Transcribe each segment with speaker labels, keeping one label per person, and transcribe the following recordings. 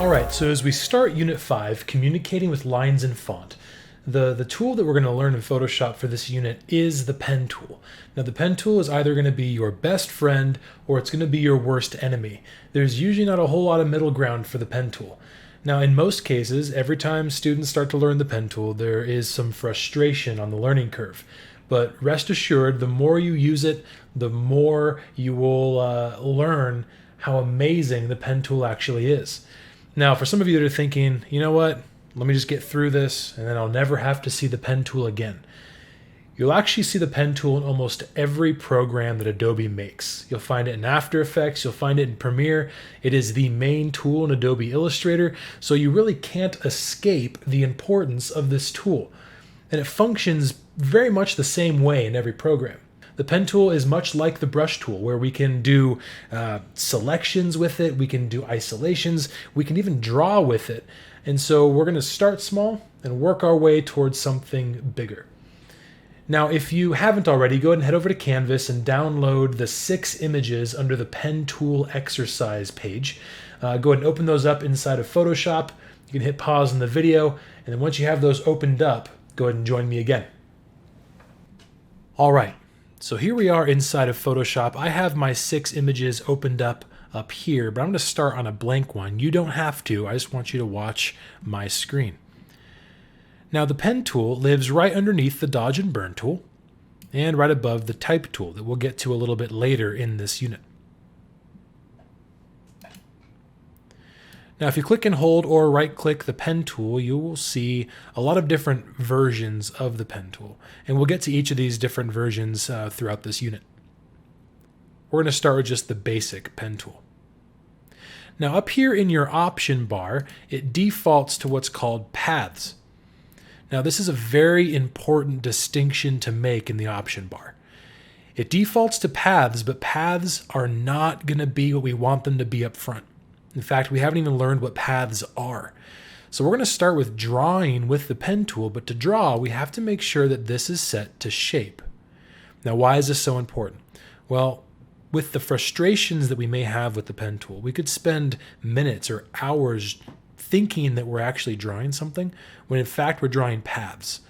Speaker 1: Alright, so as we start Unit 5, communicating with lines and font, the tool that we're going to learn in Photoshop for this unit is the pen tool. Now the pen tool is either going to be your best friend or it's going to be your worst enemy. There's usually not a whole lot of middle ground for the pen tool. Now in most cases, every time students start to learn the pen tool, there is some frustration on the learning curve. But rest assured, the more you use it, the more you will learn how amazing the pen tool actually is. Now, for some of you that are thinking, you know what, let me just get through this and then I'll never have to see the pen tool again. You'll actually see the pen tool in almost every program that Adobe makes. You'll find it in After Effects, you'll find it in Premiere. It is the main tool in Adobe Illustrator, so you really can't escape the importance of this tool. And it functions very much the same way in every program. The pen tool is much like the brush tool, where we can do selections with it, we can do isolations, we can even draw with it. And so we're going to start small and work our way towards something bigger. Now, if you haven't already, go ahead and head over to Canvas and download the 6 images under the pen tool exercise page. Go ahead and open those up inside of Photoshop. You can hit pause on the video, and then once you have those opened up, go ahead and join me again. All right. So here we are inside of Photoshop. I have my 6 images opened up here, but I'm going to start on a blank one. You don't have to. I just want you to watch my screen. Now the pen tool lives right underneath the dodge and burn tool and right above the type tool that we'll get to a little bit later in this unit. Now if you click and hold or right click the pen tool, you will see a lot of different versions of the pen tool. And we'll get to each of these different versions throughout this unit. We're going to start with just the basic pen tool. Now up here in your option bar, it defaults to what's called paths. Now this is a very important distinction to make in the option bar. It defaults to paths, but paths are not going to be what we want them to be up front. In fact, we haven't even learned what paths are. So we're going to start with drawing with the pen tool, but to draw, we have to make sure that this is set to shape. Now, why is this so important? Well, with the frustrations that we may have with the pen tool, we could spend minutes or hours thinking that we're actually drawing something, when in fact we're drawing paths.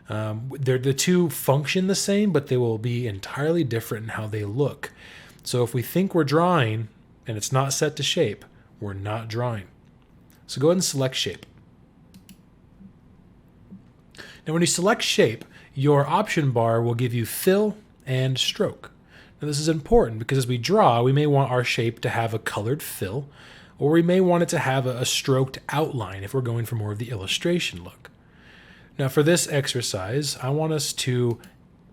Speaker 1: The two function the same, but they will be entirely different in how they look. So if we think we're drawing and it's not set to shape, we're not drawing. So go ahead and select shape. Now when you select shape, your option bar will give you fill and stroke. Now this is important because as we draw, we may want our shape to have a colored fill, or we may want it to have a stroked outline if we're going for more of the illustration look. Now for this exercise, I want us to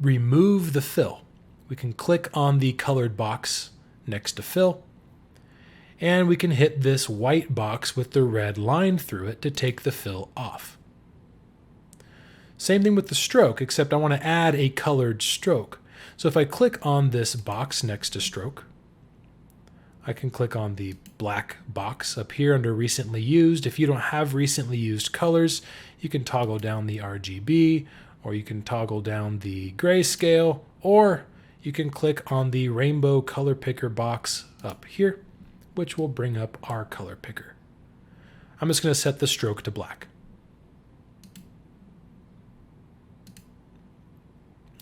Speaker 1: remove the fill. We can click on the colored box next to fill, and we can hit this white box with the red line through it to take the fill off. Same thing with the stroke, except I want to add a colored stroke. So if I click on this box next to stroke, I can click on the black box up here under recently used. If you don't have recently used colors, you can toggle down the RGB, or you can toggle down the grayscale, or you can click on the rainbow color picker box up here, which will bring up our color picker. I'm just going to set the stroke to black.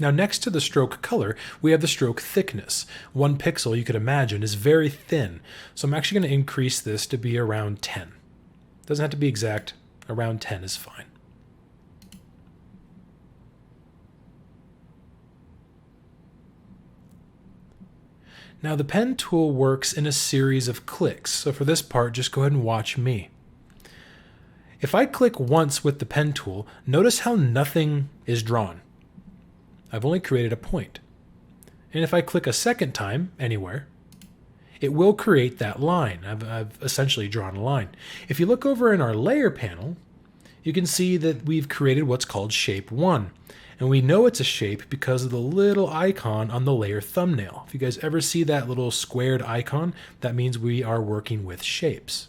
Speaker 1: Now next to the stroke color, we have the stroke thickness. 1 pixel, you could imagine, is very thin. So I'm actually going to increase this to be around 10. Doesn't have to be exact, around 10 is fine. Now the pen tool works in a series of clicks, so for this part, just go ahead and watch me. If I click once with the pen tool, notice how nothing is drawn. I've only created a point. And if I click a second time, anywhere, it will create that line. I've essentially drawn a line. If you look over in our layer panel, you can see that we've created what's called shape 1. And we know it's a shape because of the little icon on the layer thumbnail. If you guys ever see that little squared icon, that means we are working with shapes.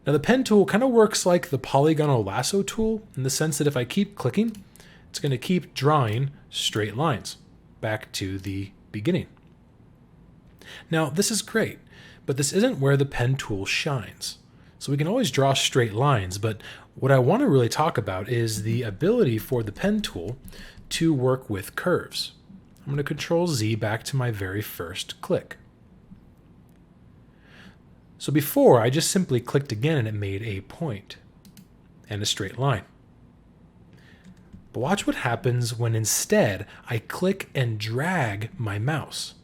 Speaker 1: Now the pen tool kind of works like the polygonal lasso tool in the sense that if I keep clicking, it's going to keep drawing straight lines back to the beginning. Now, this is great, but this isn't where the pen tool shines. So we can always draw straight lines, but what I want to really talk about is the ability for the pen tool to work with curves. I'm going to Control Z back to my very first click. So before, I just simply clicked again and it made a point and a straight line. But watch what happens when instead I click and drag my mouse.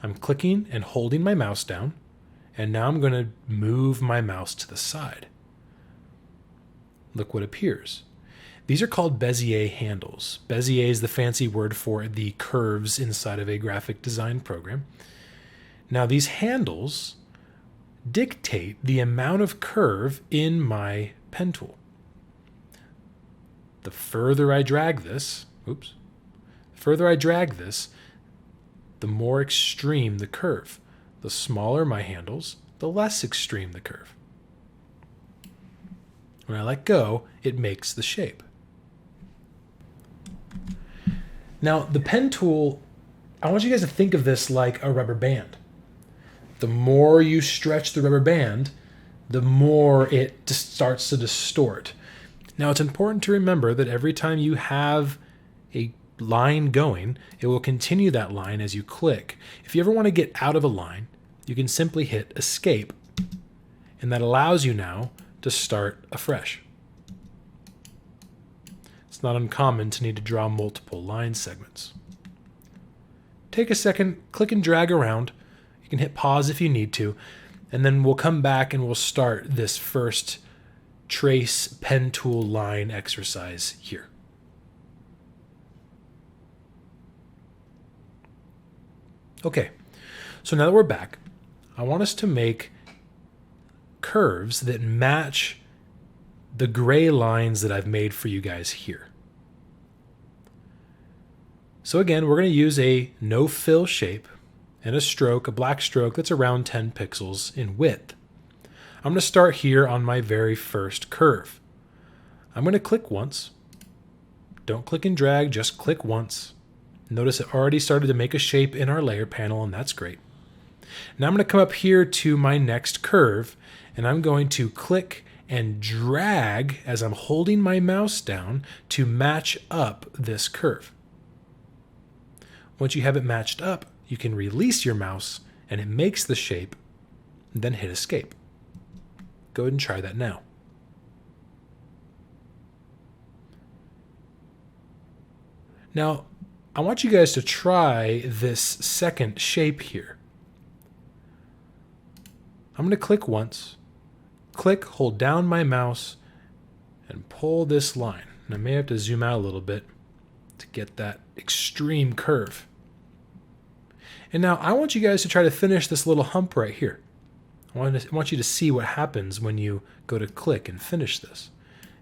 Speaker 1: I'm clicking and holding my mouse down, and now I'm going to move my mouse to the side. Look what appears. These are called Bezier handles. Bezier is the fancy word for the curves inside of a graphic design program. Now these handles dictate the amount of curve in my pen tool. The further I drag this, the more extreme the curve. The smaller my handles, the less extreme the curve. When I let go, it makes the shape. Now, the pen tool, I want you guys to think of this like a rubber band. The more you stretch the rubber band, the more it just starts to distort. Now, it's important to remember that every time you have a line going, it will continue that line as you click. If you ever want to get out of a line, you can simply hit Escape, and that allows you now to start afresh. It's not uncommon to need to draw multiple line segments. Take a second, click and drag around. You can hit pause if you need to, and then we'll come back and we'll start this first trace pen tool line exercise here. Okay, so now that we're back, I want us to make curves that match the gray lines that I've made for you guys here. So again, we're going to use a no fill shape and a stroke, a black stroke that's around 10 pixels in width. I'm going to start here on my very first curve. I'm going to click once. Don't click and drag, just click once. Notice it already started to make a shape in our layer panel, and that's great. Now I'm going to come up here to my next curve, and I'm going to click and drag as I'm holding my mouse down to match up this curve. Once you have it matched up, you can release your mouse, and it makes the shape, and then hit Escape. Go ahead and try that now. Now, I want you guys to try this second shape here. I'm going to click once, click, hold down my mouse, and pull this line. And I may have to zoom out a little bit to get that extreme curve. And now I want you guys to try to finish this little hump right here. I want you to see what happens when you go to click and finish this.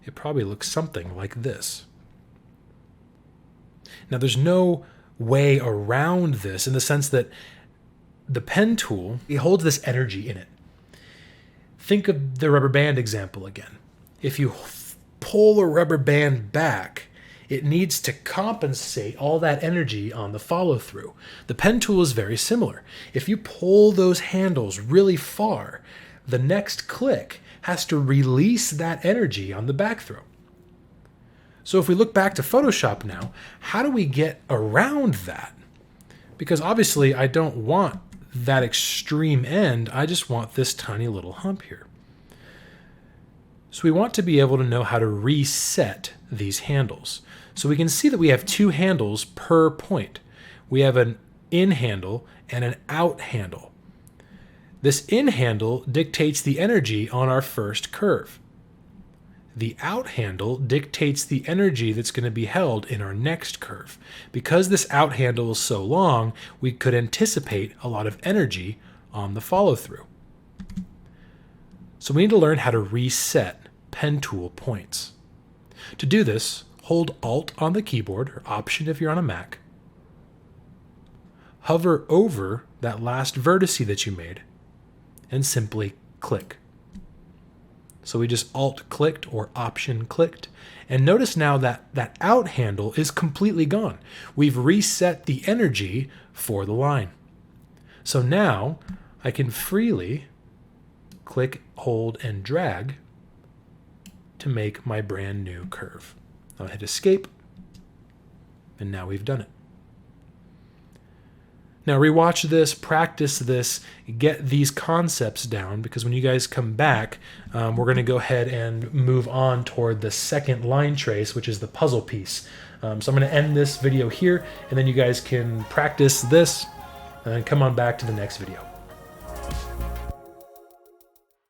Speaker 1: It probably looks something like this. Now there's no way around this in the sense that the pen tool, it holds this energy in it. Think of the rubber band example again. If you pull a rubber band back, it needs to compensate all that energy on the follow through. The pen tool is very similar. If you pull those handles really far, the next click has to release that energy on the back throw. So if we look back to Photoshop now, how do we get around that? Because obviously I don't want that extreme end, I just want this tiny little hump here. So we want to be able to know how to reset these handles. So we can see that we have two handles per point. We have an in handle and an out handle. This in handle dictates the energy on our first curve. The out handle dictates the energy that's going to be held in our next curve. Because this out handle is so long, we could anticipate a lot of energy on the follow through. So we need to learn how to reset pen tool points. To do this, hold Alt on the keyboard, or Option if you're on a Mac. Hover over that last vertice that you made, and simply click. So we just Alt clicked or Option clicked. And notice now that that out handle is completely gone. We've reset the energy for the line. So now I can freely click, hold, and drag to make my brand new curve. I'll hit escape, and now we've done it. Now rewatch this, practice this, get these concepts down, because when you guys come back, we're going to go ahead and move on toward the second line trace, which is the puzzle piece. So I'm going to end this video here, and then you guys can practice this and come on back to the next video.